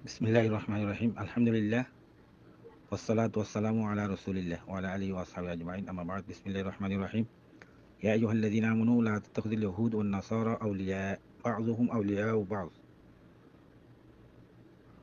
বিসমিল্লাহির রহমানির রহিম আলহামদুলিল্লাহ ওয়াসসালাতু ওয়াসসালামু আলা রাসূলিল্লাহ ওয়া আলা আলিহি ওয়া আসহাবিহি আজমাইন আম্মা বা'দ বিসমিল্লাহির রহমানির রহিম ইয়া আইয়ুহাল্লাযীনা আমানু লা তাত্তাখিযুল ইয়াহুদ ওয়ান নাসারা আউলিয়া বা'যুহুম আউলিয়াউ বা'য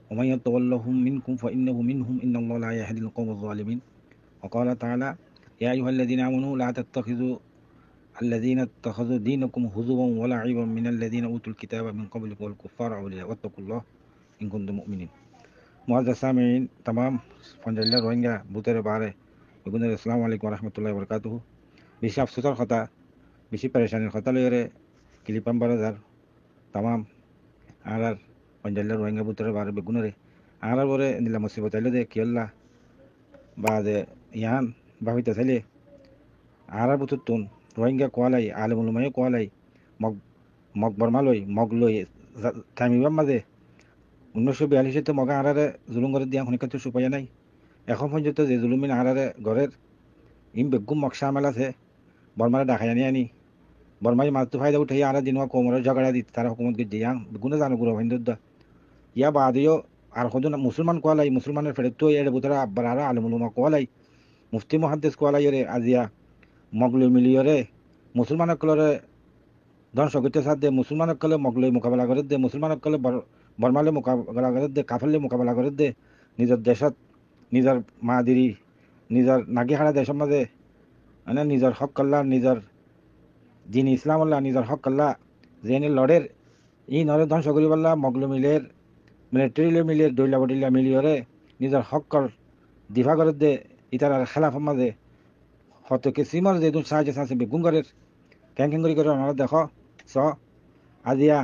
ওয়া মান ইয়াতাওয়াল্লাহুম মিনকুম ফাইন্নাহু মিনহুম ইন্নাল্লাহা লা ইয়াহদিল কওমায যালিমিন ওয়া ক্বালা তাআলা ইয়া আইয়ুহাল্লাযীনা আমানু লা তাত্তাখিযু الذين اتخذوا دينكم هزوا ولعبا من الذين اوتوا الكتاب من قبلكم والكفار اولياء واتقوا الله ان كنتم مؤمنين মুআজ্জাজ সামিঈন तमाम পঞ্জাল্লা রোহিঙ্গা বুতের বারে বেগুনের আসসালামু আলাইকুম ওয়া রাহমাতুল্লাহি ওয়া বারাকাতুহু বেশি আফসোসের কথা বেশি পেরেশানির কথা লইরে কিলিপাম বাজার तमाम আর পঞ্জাল্লা রোহিঙ্গা বুতের বারে বেগুনের আর বরে নিলা মুসিবত আইলো দে কিল্লা বাদে ইয়ান ভাবিতে চাইলে আর বুতুন রোহিঙ্গা কোয়ালাই আলেমুল উলামায়ে কোয়ালাই মগ মগ বর্মালই মগ লই কামিবাম মাঝে 1942 মগা আরারে জুলুম করে দিয়া শুনি কাছে সুপায় নাই এখন পর্যন্ত যে জুলুমিন আরারে ঘরের ইম বেগুম মকসা আমেল আছে বর্মারে ডাকাই আনি বর্মাই মাছটো ফায়দা উঠাই আর দিনওয়া কোমরের ঝগড়া দিত তারা হুকুমত গিয়ে ইয়াং বেগুনে জানো গুরু হিন্দুদ্দা ইয়া বাদিও আর সদন মুসলমান কোয়ালাই মুসলমানের ফেরত তো এর বুতরা আব্বার আর আলমুলুমা কোয়ালাই মুফতি মুহাদ্দিস কোয়ালাই রে আজিয়া মগলই মিলিয়রে মুসলমানের কলরে ধ্বংস করতে সাথ দে মুসলমানের কলে মগলই মোকাবেলা করে দে মুসলমানের কলে বর্মালে মোকাবেলা করে দে কাফেরলে মোকাবেলা করে দে নিজের দেশত নিজের মাদিরি নিজের নাগি হারা দেশের মাঝে মানে নিজের হক কল্লা নিজের দিন ইসলাম আল্লাহ নিজের হক কল্লা যেনে লড়ের ই নরে ধ্বংস করি পাল্লা মগলু মিলের মিলিটারিলে মিলিয়ে দৈলা বডিলা মিলিয়রে নিজের হক কর দিফা করে দে ইতার খেলাফের মাঝে হত কিসিমর যে সাহায্য আছে বেগুন করের ক্যাং করে আমরা দেখো স আজিয়া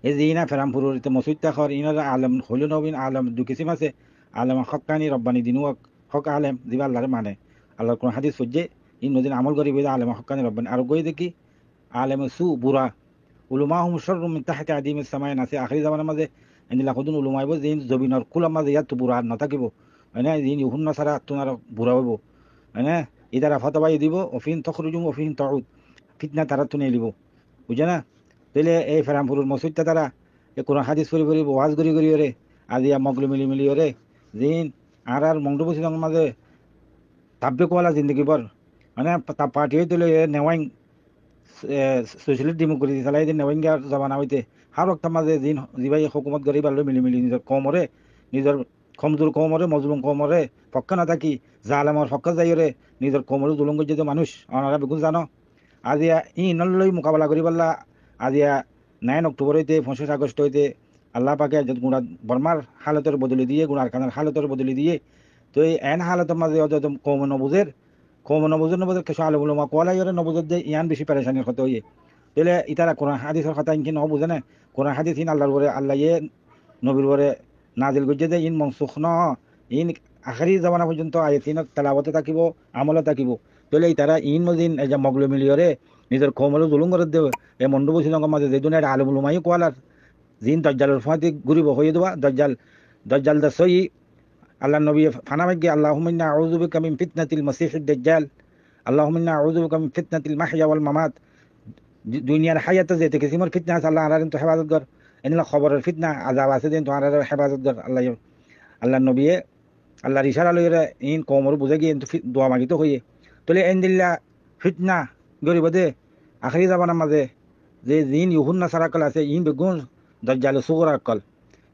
এই যে ইনা ফেরামপুরের মসজিদটা খর ইনারা আলম হইল নবীন আলম দু কিসিম আছে আলম হকানি রব্বানি দিনু হক আলেম দিবা আল্লাহরে মানে আল্লাহর কোন হাদিস ফুজে ইন নদিন আমল করি বলে আলম হকানি রব্বানি আর গই দেখি আলেম সু বুরা উলুমা হুম শাররুম মিন তাহতি আদিমিস সামাইন আছে আখিরি জামানার মাঝে ইনলা খুদুন উলুমাইব যে জবিনর কুলাম মাঝে ইয়াত বুরা না থাকিব মানে দিন ইহুন নাসারা তুনার বুরা হইব মানে ইদারা ফতবাই দিব অফিন তখরুজুম অফিন তাউদ ফিতনা তারা তুনে লিব বুঝে না তাইলে এই ফেরামপুরের মসজিদটা তারা এ কোন হাদিস পড়ি পড়ি ওয়াজ করি করি ওরে আজিয়া মগলু মিলি ওরে জিন আর মংডুবসি মাঝে তাব্বে কোয়ালা জিন্দগি বর মানে তা পার্টি হইতে নেওয়াইং সোশ্যালিস্ট ডেমোক্রেসি চালাই যে নেওয়াইঙ্গার জমানা হইতে হার রক্তার মাঝে জিন জিবাই হুকুমত গরিব আলো মিলি নিজের কমরে নিজের কমজোর কমরে মজলুম কমরে পক্ষ না থাকি জালেমর পক্ষ যাইরে নিজের কমরে জুলুম করছে মানুষ ওনারা বেগুন জানো আজিয়া ই নলই মোকাবেলা করি পাল্লা আজিয়া 9 অক্টোবর হইতে 25 আগস্ট হইতে আল্লাহ পাকে গুণা বর্মার হালতের বদলি দিয়ে গুণার খানার হালতের বদলি দিয়ে তো এই এন হালতের মাঝে কম নবুজের কিছু আলমুলমা কোয়ালাই নবুজের দিয়ে ইয়ান বেশি পেরেশানির কথা হইয়ে তাহলে ইতারা কোরআন হাদিসের কথা ইনকি ন বুঝে না কোরআন হাদিস ইন আল্লাহর বরে আল্লাহ ইয়ে নবীর বরে নাজিল গজ্জে দে ইন মনসুখ ন ইন আখারি জামানা পর্যন্ত আয়াতিন তেলাওয়াতে থাকিব আমলে থাকিব তাহলে তারা ইন মদিন এই যে মগলু মিলিয়রে নিজের কমলে জুলুম করে দেবে এই মন্ডু বসি মাঝে যে দুনিয়ার আলমুলমাই কোয়ালার জিন দজ্জালের ফাঁতি ঘুরিব হয়ে দেবা দজ্জাল দা সই আল্লাহ নবী ফানামাগে আল্লাহুম্মা ইন্না আউযু বিকা মিন ফিতনাতিল মাসিহিদ দাজ্জাল আল্লাহুম্মা ইন্না আউযু বিকা মিন ফিতনাতিল মাহইয়া ওয়াল মামাত দুনিয়ার হায়াতে যেতে কিসিমর ফিতনা আছে আল্লাহ আর তো হেফাজত কর এনলা খবরের ফিতনা আযাব আছে দেন তো আর হেফাজত কর আল্লাহ নবী আল্লাহর ইশারা লইরে ইন কমর বুঝে গিয়ে দোয়া মাগিতে হইয়ে তলে এন দিল্লা ফিতনা গরিব দে আখরি জামানার মাঝে যে জিন ইহুন নাসারা কল আছে ইন বেগুন দজ্জাল সুগরা কল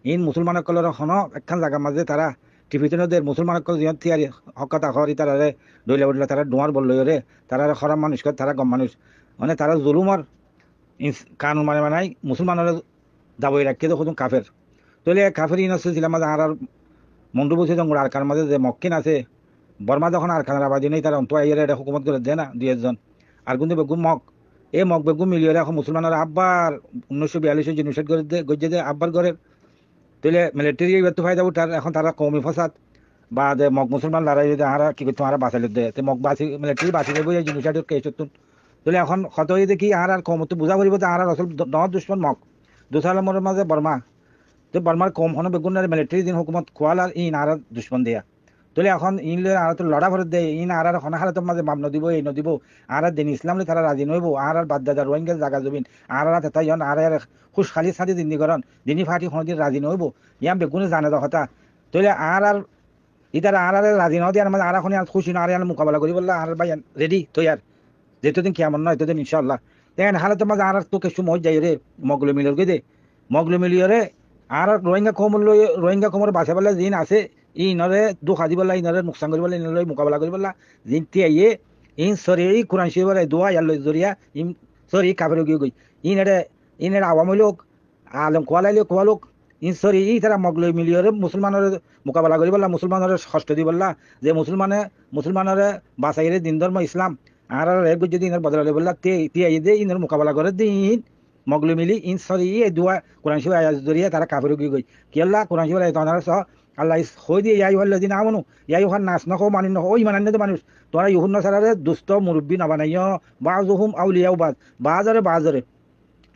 ইন মুসলমানের কলর হন একখান জায়গার মাঝে তারা টিভিতে মুসলমানের কল জিয়ত থিয়ারি হকাতা হরি তারা দইলা উঠলে তারা ডোয়ার বল লইরে তারা খরাম মানুষ কর তারা গম মানুষ মানে তারা জুলুমর কানুন মানে নাই মুসলমানের দাবই রাখিয়ে দেখুন কাফের তলে কাফের ইন ছিল মাঝে আর মন্ডু বসে যখন আর কার মাঝে যে মক্কিন আছে বর্মা যখন আর খানার আবাদি নেই তারা অন্ত আইয়ারে এটা হুকুমত করে দেয় না 2 একজন আর কিন্তু বেগুম মগ এই মগ বেগুম মিলিয়ে এখন মুসলমানের আব্বার 1942 জিনিসেট করে গজ্জে দে আব্বার ঘরের তাহলে মিলিটারি এবার ফায়দা উঠার এখন তারা কমই ফসাদ বা যে মগ মুসলমান লড়াই যদি আর কি করতো আর বাঁচালে দেয় তো মগ বাঁচি মিলিটারি বাঁচি দেবো এই জিনিসের কেস তাহলে এখন কত হয়ে দেখি আর কমতো বুঝা করিব যে আর আসল দুশ্মন মগ দুসালামের মাঝে বর্মা তো বর্মার কম হন বেগুনের মিলিটারি দিন হুকুমত খোয়াল আর ইন আর দুশ্মন দেয়া তাহলে এখন ইনলে আর তো লড়া ভরে দেয় ইন আর খনা হারাতের মাঝে মাপ নদিব এই নদিব আর দিন ইসলামলে তারা রাজি নইব আর বাদ দাদা রোহিঙ্গা জাগা জমিন আর তাই আর খুশ খালি সাদি দিনদি করন দিনী ফাটি কোনোদিন রাজি নইব ইয়াম বেগুনে জানে কথা তাহলে আর ইতারা আর রাজি নয় আর আর এখন খুশি না আর মোকাবেলা করি বললা আর ভাই রেডি তৈয়ার যেতদিন কেমন নয় এতদিন ইনশাল্লাহ দেখেন হালাতের মাঝে আর তো কিছু মজ যাই রে মগলো মিলিয়র গে মগলো মিলিয়রে আর রোহিঙ্গা কমর বাসা বেলা দিন আছে ইনরে দুঃখ দি বললা ইনরে নোকসান করি বললা ইনরে মোকাবেলা করি বললা জিনতি আইয়ে ইন সরি কোরআন শরীফ বলে দোয়া ইয়াল্লো জরিয়া ইন সরি কাফের গিয়ে গই ইনরে আওয়ামী লোক আলম কোয়ালাইলে কোয়ালোক ইন সরি ই তারা মগলো মিলিয়রে মুসলমানের মোকাবেলা করি বললা মুসলমানের কষ্ট দি বললা যে মুসলমানের বাসাইরে দিন ধর্ম ইসলাম আর এক যদি ইনের বদলালে বললা তে আইয়ে ইনের মোকাবেলা করে দিন মগলো মিলি ইন সরি এই দোয়া কোরআন শরীফ আয়াত জরিয়া তারা কাফের গিয়ে গই কি আল্লাহ কোরআন শরীফ আয়াত আল্লাহ হই দিয়ে ইয়াইহাল্লাযিনা আমানু ইয়াইহান নাস নকো মানিন নকো ওই মানান্নে মানুষ তোরা ইহুন্না সারারে দুষ্ট মুরব্বি না বানাইও বাজুহুম আউলিয়াউ বাজরে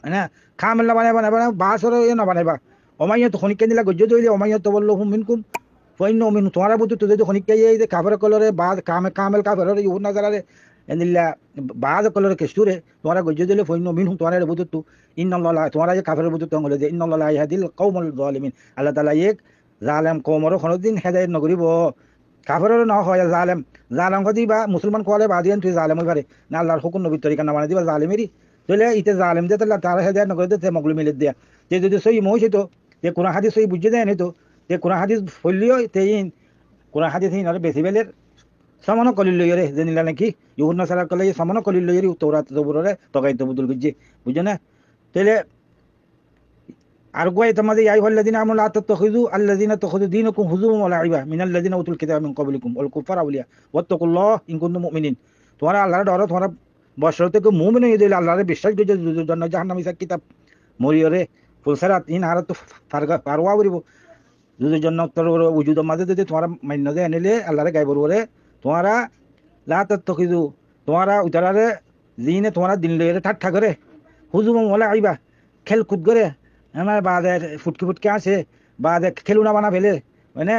না খামেল না বানাই বাসরে না বানাইবা ওমাইয়া তো খনিকে দিলা গজ্জ দইলে ওমাইয়া তো বললহুম মিনকুম ফাইন্না মিন তোরা বুতু তো যদি খনিকে এই যে কাফের কলরে বাজ কামেল কাফের ইহুন্না সারারে এনিল্লা বাজ কলরে কেস্তুরে তোরা গজ্জ দইলে ফাইন্না মিনহুম তোরা বুতু ইন্নাল্লাহ তোরা যে কাফের বুতু তঙ্গলে যে ইন্নাল্লাহ ইয়াহদিল কওমুল যালিমিন আল্লাহ তাআলা এক জালেম কৌমরও কোনোদিন হেদায়ত নকরিব কাফেরও ন হয় জালেম কদি বা মুসলমান কোয়ালে বাদিয়ান তুই জালেম হই পারে না আল্লাহর হুকুম নবীর তরিকা না মানে দিবা জালেমেরই তাহলে ইতে জালেম দিয়ে তাহলে তার হেদায়ত নকরে দিতে মগলু মিলে দিয়া তে যদি সই মহিষ হইতো তে কোরআন হাদিস সই বুঝে দেয় নিত তে কোরআন হাদিস ফলিও তে কোরআন হাদিস হিন বেশি বেলের সমান কলিল লইরে জেনিলা নাকি ইহুন্না সারা কলে সমান কলিল লইরি তৌরাত জবুরে তগাই তো বুদুল বুঝে বুঝে না তাহলে আর গোয় তোমাদের ইয়াইহাল্লাযিনা আমানু লা তাত্তাখিযু আল্লাযিনা তাখাযু দীনাকুম হুজুওয়ান ওয়া লাইবা মিনাল্লাযিনা উতুল কিতাবা মিন ক্বাবলিকুম ওয়াল কুফারা আউলিয়া ওয়াত্তাকুল্লাহ ইন কুনতুম মুমিনিন তোমরা আল্লাহর ডর তোমরা বশর থেকে মুমিন হয়ে দিলে আল্লাহর বিশ্বাস করে জন্য জাহান্নামী কিতাব মরিয়রে ফুলসারাত ইন আর তো পারওয়া করিব যুদের জন্য তোর উজুদের মাঝে যদি তোমরা মান্য দেয় আনিলে আল্লাহরে গাইবর করে তোমরা লা তাত্তাখিযু তোমরা উতারারে জিনে তোমরা দিন লইরে ঠাট্টা করে হুজুওয়ান ওয়া লাইবা খেল কুদ করে আমার বাদে ফুটকি আছে বাদে খেলুনা বানা ফেলে মানে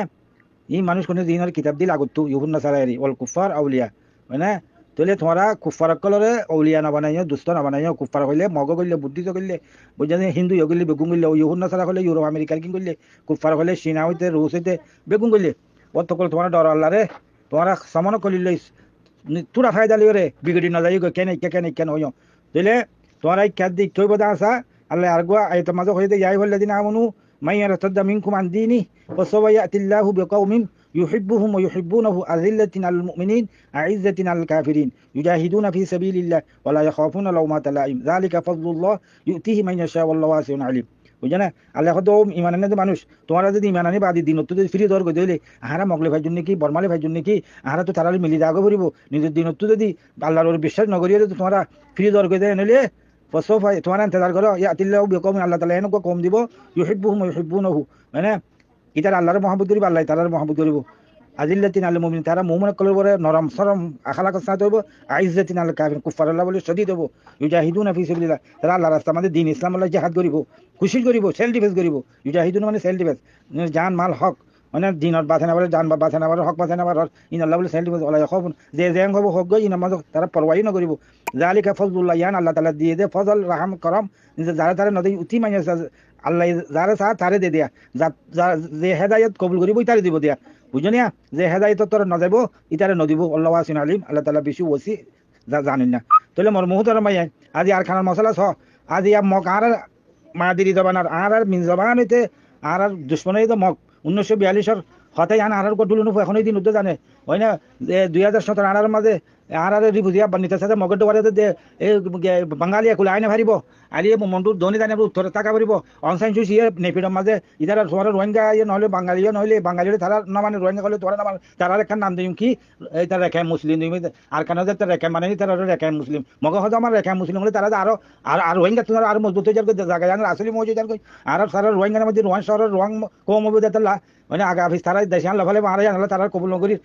ই মানুষ কোনো দিনের কিতাব দিল আগত ইহুন্না সারাইরি ওয়াল কুফার আউলিয়া মানে তাহলে তোমরা কুফার কলরে আউলিয়া না বানাইও দুষ্ট না বানাইও কুফার কইলে মগ কইলে বুদ্ধিত কইলে বুঝানে হিন্দু কইলে বেগুন কইলে ইহুন্না সারা কইলে ইউরোপ আমেরিকার কিন কইলে কুফার কইলে চীনা হইতে রুশ হইতে বেগুন কইলে অত কল তোমরা ডর আল্লাহরে তোমরা সমান কলিলে তুরা ফায়দা লিওরে বিগড়ি না যাই কেন হইও তাহলে তোমরা ক্যাদ দি কই বদা আসা আল্লাহ আরগোয়া আয়াত মাঝে কইতে ইয়াইহাল্লাযিনা আমানু মাইয়ারতাদ্দা মিনকুম আন দীনি ফাসাওয়া ইয়াতিল্লাহু বিকাউমিন يحبهم ويحبونه أذلة على المؤمنين أعزة على الكافرين يجاهدون في سبيل الله ولا يخافون لومة لائم ذلك فضل الله يؤتيه من يشاء والله واسع عليم বুঝনা আল্লাহ কত ইমান আনে মানুষ তোমরা যদি ইমান আনে বাদি দিন তো ফ্রি দর গই দিলে আহারা মগলে ভাই জন্য কি বর্মালে ভাই জন্য কি আহারা তো তারালে মিলি যাগো করিব নিজের দিন তো যদি আল্লাহর বিশ্বাস নগরিয়ে যদি তোমরা ফ্রি দর গই দেয় নলে ফসফা তোমরা ইন্তজার করো ইয়াতিল্লাহু বিকাউম আল্লাহ তাআলা এনকো কম দিব ইউহিব্বুহুম ওয়া ইউহিব্বুনাহু মানে ইতার আল্লাহর মহব্বত করিব আল্লাহ তাআলার মহব্বত করিব আজিল্লাতিন আল মুমিন তারা মুমিন কলর বরে নরম সরম আখলাক সাথ হইব আইজ্জাতিন আল কাফির কুফার আল্লাহ বলে শদীদ হইব ইউজাহিদুনা ফি সাবিলিল্লাহ তারা আল্লাহর রাস্তা আমাদের দ্বীন ইসলাম আল্লাহ জিহাদ করিব খুশি করিব সেলফ ডিফেন্স করিব ইউজাহিদুন মানে সেলফ ডিফেন্স জান মাল হক মানে দিনত বাঁচে না জান বাঁচে না হক বাঁচে না ইন আল্লাহ বলে সেলফ ডিফেন্স আল্লাহ ইয়াখাফুন যে জেং হব হক গই ইন আমাদের তারা পরোয়াই না করিব যালিকা ফজলুল্লাহ ইয়ান আল্লাহ তাআলা দিয়ে দে ফজল রাহম করম যারা তারা নদী উতি মানে আল্লাহ যারা চাহ তারে দে দিয়া যে হেদায়ত কবুল করিব তারে দিব দিয়া বুঝনিয়া যে হেদায়ত তোর নজাইব ইতারে নদিব আল্লাহ ওয়াসিন আলিম আল্লাহ তাআলা বেশি ওসি জানেন না তাহলে মোর মুহূর্তের মাইয়া আজি আর খানার মশলা ছ আজি মগ আর মাদিরি জবানার আর মিন জবান হইতে আর দুশ্মন হইতে মগ 1942 হতাই আর গডুল এখন এই দিন উদ্যোগ জানে হয় না 2017 আর মাঝে আর রিভুজিয়া বানিতে সাথে মগের দোয়ারে বাঙালি একুলে আইনে ভারিব আলিয়ে মন্টুর ধনী জানে উত্তরে টাকা পারিব অনসাইন চুষিয়ে নেপিডর মাঝে ইতারা তোমার রোহিঙ্গা ইয়ে নহলে বাঙালি তারা না মানে রোহিঙ্গা করলে তোরা না মানে তারা একটা নাম দিম কি এটা রেখায় মুসলিম দিম আর কেন যে রেখায় মানে তারা রেখায় মুসলিম মগ হয়তো আমার রেখায় মুসলিম হলে তারা আরো আর রোহিঙ্গা তোমার আরো মজবুত হয়ে যাবে জায়গা জানার আসলে মজুদ আর সারা রোহিঙ্গার মধ্যে রোহান শহরের রোহাং কম হবে তারা মানে আগে আফিস তারা দেশে আনলে ফলে আর আনলে তারা কবুল নগরীর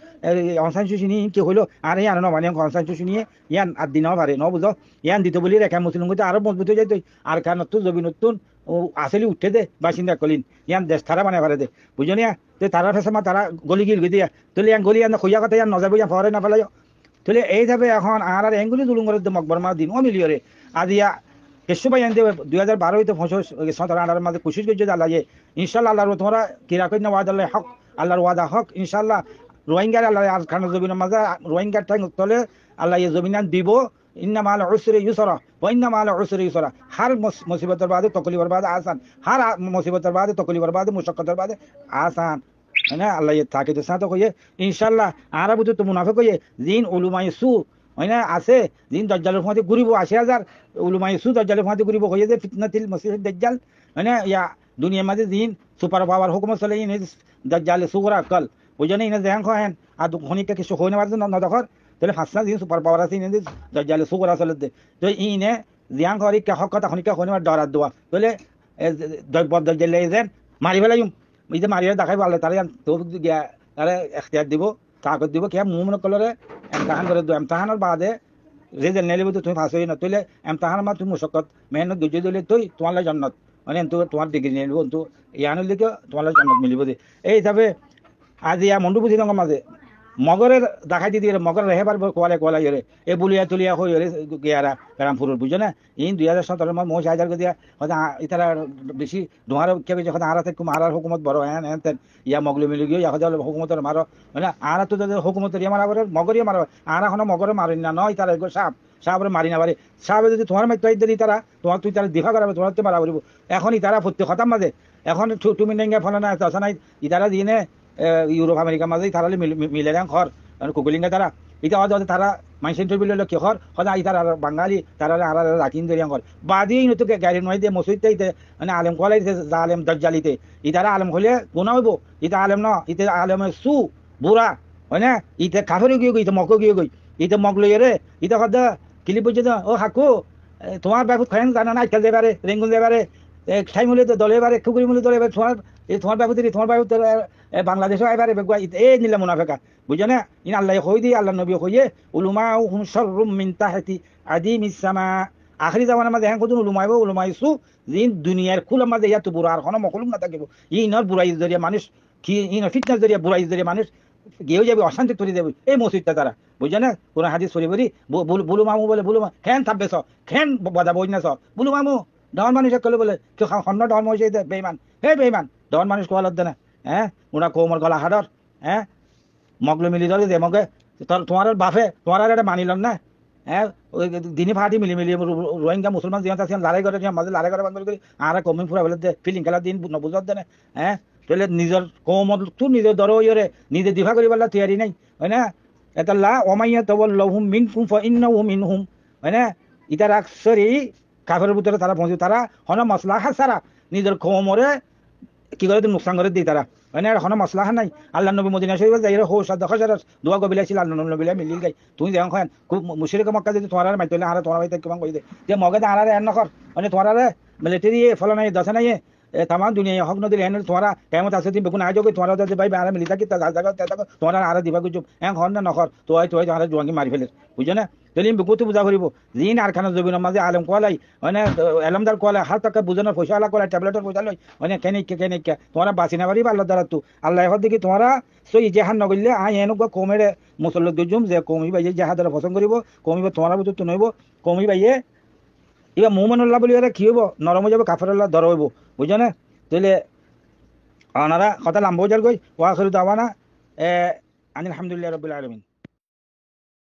অনসাইন চুষি নিয়ে কি হইলো আর এই আনো মানে অনসাইন চুষি নিয়ে ইয়ান আর দিনও পারে ন বুঝো ইয়ান দিত বলি রেখা মুসলিম করতে আরো মজবুত হয়ে যাইতো আর কার নতুন জবি নতুন ও আসলে উঠে দে বাসিন্দা কলিন ইয়ান দেশ তারা মানে পারে দে বুঝো নিয়া তো তারা ফেসমা তারা গলি গিল দিয়া তুলে গলি আন খুঁয়া কথা নজাব ফরে না ফেলাই তুলে এই যাবে এখন আর এঙ্গুলি দুলুং করে মকবর মা দিন ও মিলিয়রে আজিয়া কিছু ভাই আনতে 2012 তো ফসস সতরা আনার মাঝে কোশিশ করছে আল্লাহ যে ইনশাআল্লাহ আল্লাহর তোমরা কিরা কইনা ওয়াদা আল্লাহ হক আল্লাহর ওয়াদা হক ইনশাআল্লাহ রোহিঙ্গার আল্লাহ আর খান জমিনের মাঝে রোহিঙ্গার টাইম তলে আল্লাহ এই জমিনান দিব ইন্না মাল উসরি ইউসরা ওয়া ইন্না মাল উসরি ইউসরা হর মুসিবতের বাদে তকলিফের বাদে আসান হর মুসিবতের বাদে তকলিফের বাদে মুশাক্কাতের বাদে আসান না আল্লাহ তাকে তো সাথে কইয়ে ইনশাআল্লাহ আর বুঝো তো মুনাফিক কইয়ে জিন উলুমাই সু হয় না আছে জিন দাজ্জালের ফাঁদে ঘুরিব 80,000 উলুমাই সু দাজ্জালের ফাঁদে ঘুরিব কইয়ে যে ফিতনাতিল মসিহ দাজ্জাল মানে ইয়া দুনিয়ার মাঝে জিন সুপার পাওয়ার হুকুমত চলে ইন দাজ্জাল সুগরা কল বুঝনে ইনা দেখান খান আর খনিকা কিছু হয় না বাদ না দেখর তাহলে হাসনা জিন সুপার পাওয়ার আছে ইনে দাজ্জাল সুগরা চলে দে তো ইনে জিয়ান করি কা হক কথা খনিকা হয় না ডরাত দোয়া তাহলে দাজ্জাল যেন মারি ফেলাইম এই যে মারিয়া দেখাইব আল্লাহ তারা তো গিয়া তারা এখতিয়ার দিব তাকত দিব কে মুমন কলরে এমতাহান করে দো এমতাহানের বাদে রেজাল্ট নেলে তো তুমি ফাঁস হই না তুইলে এমতাহান মা তুমি মুশক্কত মেহনত দুজে দিলে তুই তোমার জান্নাত মানে তোমার ডিগ্রি নিয়ে নেব তো ইয়ানুর দিকে তোমার জান্নাত মিলিব দে এই হিসাবে আজ ইয়া মন্ডু বুঝি রঙ মাঝে মগরের দেখাই দিয়ে মগর রেহে পারবো কোয়ালে কোয়ালা ইয়ে এ বুলিয়া তুলিয়া হয়ে গিয়ারা গ্রামপুরের বুঝো না ইন 2017 মা মৌ হাজার দিয়া হয়তো ইতারা বেশি ধোঁয়ার কে বেশি হয়তো আরাতে কুম আরার হুকুমত বড় হ্যাঁ হ্যাঁ ইয়া মগলে মিলি গিয়ে ইয়া হয়তো হুকুমতের মারো মানে আরা তো হুকুমতের ইয়ে মারা মগরিয়ে মারো আর এখন মগরে মারেন না নয় তারা সাপ সাপরে মারি না পারে সাপে যদি তোমার মাই তৈরি দিই তারা তোমার তুই তারা দিফা করাবে তোমার তো মারা পড়িব এখন ইতারা প্রত্যেক খতাম মাঝে এখন তুমি নেঙ্গা ফলে না আসা নাই ইতারা দিয়ে ইউরোপ আমেরিকার মাঝে তারা মিলে দেন ঘর কুকুলিঙ্গা তারা এটা হয়তো তারা মাইসেন্ট বিলে কি ঘর হয়তো তারা বাঙালি তারা আর রাখিন ধরিয়া ঘর বাদি নতো গাড়ি নয় দিয়ে মসজিদতে মানে আলেম কলাইতে যা আলেম দজ্জালিতে ইতারা আলেম হলে গুণা হইব ইতা আলেম ন ইতে আলেম সু বুড়া হয় না ইতে কাফের গিয়ে গই ইতে মক গিয়ে গই ইতে মক লইয়ে রে ইতে কথা কিলি পর্যন্ত ও হাকু তোমার ব্যাপার খাইন জানা না আজকাল দেবারে রেঙ্গুল দেবারে ঠাই মূল্য দলে এবারে খুকুরি মূল্য দলে এবার তোমার ব্যাপার তোমার ব্যাপার বাংলাদেশও এবারে এই নিলে মুনাফেকা বুঝছো না ইন আল্লাহ কই দিয়ে আল্লাহ নবী কইয়ে উলুমা হুম শাররুম মিন তাহতি আদিমিস সামা আখরি জামানার মাঝে হ্যাঁ কতদিন উলুমাইছু জিন দুনিয়ার খুলার মাঝে ইয়াতো বুড়া আর কোনো মকলুম না থাকিব ইনর বুড়াই জরিয়া মানুষ কি ইনর ফিটনেস জরিয়া বুড়াই জরিয়া মানুষ গেও যাবে অশান্তি তৈরি দেবে এই মসজিদটা তারা বুঝছো না কোন হাদিস সরি বলি বুলু মামু বলে বুলু খেন থাকবে খেন বাজা বই না বুলু মামু ডন মানুষ কলে বলে কেউ খন্ন ডন মহিষে বেইমান হে বেইমান ডন মানুষ কোয়ালত দে না হ্যাঁ ওরা কোমর গলা হাডর হ্যাঁ মগলো মিলি দলে দে মগে তোমার বাপে তোমার আর এটা মানিল না হ্যাঁ ওই দিনী ফাটি মিলি মিলি রোহিঙ্গা মুসলমান যিহত আছে লড়াই করে মাঝে লড়াই করে বান্ধব করে আর কমি ফুরা বলে দে ফিলিং খেলা দিন নবুজত দে না হ্যাঁ তাহলে নিজের কোমর তুই নিজের দর ইয়ে নিজে দিফা করি পারলা তৈরি নাই হয় না এটা লা ওমাইয়া তাওয়াল্লাহুম মিনকুম ফাইন্নাহুম মিনহুম হয় না ইতার আকসরি কাফের ভিতরে তারা পৌঁছে তারা হন মাসলাহা সারা নিজের কোমরে কি করে নুকসান করে দিই তারা মানে এখন মাসলাহা নাই আল্লাহ নবী মদিনা শরীফ যাই হো সাদা খসার দোয়া গবিলাইছিল আল্লাহ নবী মিলিল গাই তুমি যেন খান খুব মুশরিক মক্কা যদি তোমার আর মাইতলে আর তোমার বাইতে কেমন কই দে যে মগে আর আর এন নকর মানে তোমার আর মিলিটারি ফলো নাই দশ নাই तमाम दुनिया हक नदी एन तुम्हारा कैमत आसे दिन बेकुन आजो तुम्हारा भाई बारा मिली था कि तुम्हारा आरा दिबा कुछ एं घर ना नखर तो तुम्हारा जुआंगी मारि फेले बुझे ना तेल बेकु तो बुझा करिब जिन आरखाना जमीन माजे आलम कोलाई মানে এলমদার কোয়ালা হাত টাকা বুঝানোর পয়সা আলা কোলা ট্যাবলেটের পয়সা লই মানে কেনে তোমারা বাসি না পারিব আল্লাহ দ্বারা তো আল্লাহ হদ দিকে তোমারা সই জাহান নগলে আই এনুকা কমেরে মুসল্লিক দুজুম যে কমি ভাই জাহাদার পছন্দ করিব কমিব তোমারা বুঝ তো নইব কমি ভাইয়ে এবার মুমিনুল্লাহ বলি এরা কি হইব নরম হয়ে যাবে কাফেরুল্লাহ দর হইব বুঝছো না তাহলে ওনারা কথা লাম্ব যার গই ওয়া আখিরু দাওয়ানা আলহামদুলিল্লাহি রাব্বিল আলামিন।